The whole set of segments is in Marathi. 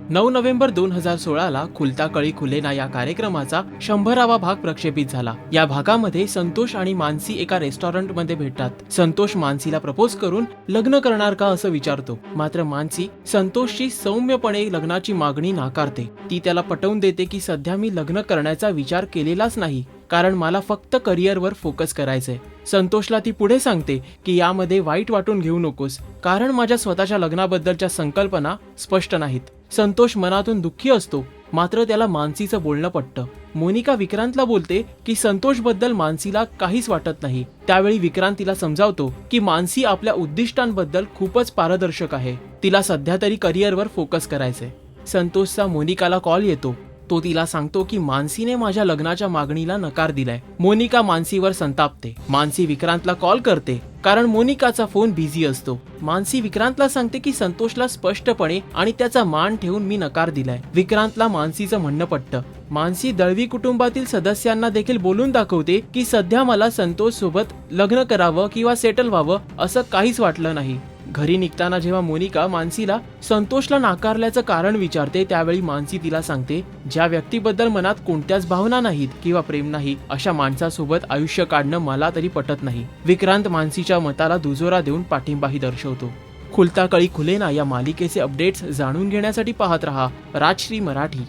9 नोव्हेंबर 2016 ला खुलता कळी खुलेना या कार्यक्रमाचा 100वा भाग प्रक्षेपित झाला। या भागामध्ये संतोष आणि मानसी एका रेस्टॉरंटमध्ये भेटतात। संतोष मानसीला प्रपोज करून लग्न करणार का असं विचारतो, मात्र मानसी संतोषची सौम्यपणे लग्नाची मागणी नाकारते। ती त्याला पटवून देते की सध्या मी लग्न करण्याचा विचार केलेलाच नाही, कारण मला फक्त करिअरवर फोकस करायचंय। संतोषला ती पुढे सांगते की यामध्ये वाईट वाटून घेऊ नकोस, कारण माझ्या स्वतःच्या लग्नाबद्दलच्या संकल्पना स्पष्ट नाहीत। संतोष मनातून दुःखी असतो, मात्र त्याला मानसीचं बोलणं पटतं। मोनिका विक्रांतला बोलते की संतोष बद्दल मानसीला काहीच वाटत नाही। त्यावेळी विक्रांत तिला समजावतो की मानसी आपल्या उद्दिष्टांबद्दल खूपच पारदर्शक आहे, तिला सध्या तरी करिअरवर फोकस करायचंय। संतोषचा मोनिकाला कॉल येतो। तो तिला सांगतो की मानसीने माझ्या लग्नाच्या मागणीला नकार दिलाय। मोनिका मानसीवर संतापते। मानसी विक्रांतला कॉल करते, कारण मोनिकाचा फोन बिझी असतो। मानसी विक्रांतला सांगते की संतोषला स्पष्टपणे आणि त्याचा मान ठेवून मी नकार दिलाय। विक्रांतला मानसीचं म्हणणं पटतं। मानसी दळवी कुटुंबातील सदस्यांना देखील बोलून दाखवते की सध्या मला संतोष सोबत लग्न करावं किंवा सेटल व्हावं असं काहीच वाटलं नाही। घरी निघताना जेव्हा मोनिका मानसीला संतोषला नाकारल्याचं कारण विचारते, त्यावेळी मानसी तिला सांगते, ज्या व्यक्तीबद्दल मनात कोणत्याच भावना नाहीत किंवा प्रेम नाही, अशा माणसासोबत आयुष्य काढणं मला तरी पटत नाही। विक्रांत मानसीच्या मताला दुजोरा देऊन पाठिंबाही दर्शवतो। खुलता कळी खुलेना या मालिकेचे अपडेट्स जाणून घेण्यासाठी पाहत रहा राजश्री मराठी।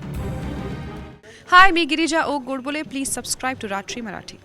हाय, मी Girija Oak Godbole. Please subscribe to Rajshri Marathi.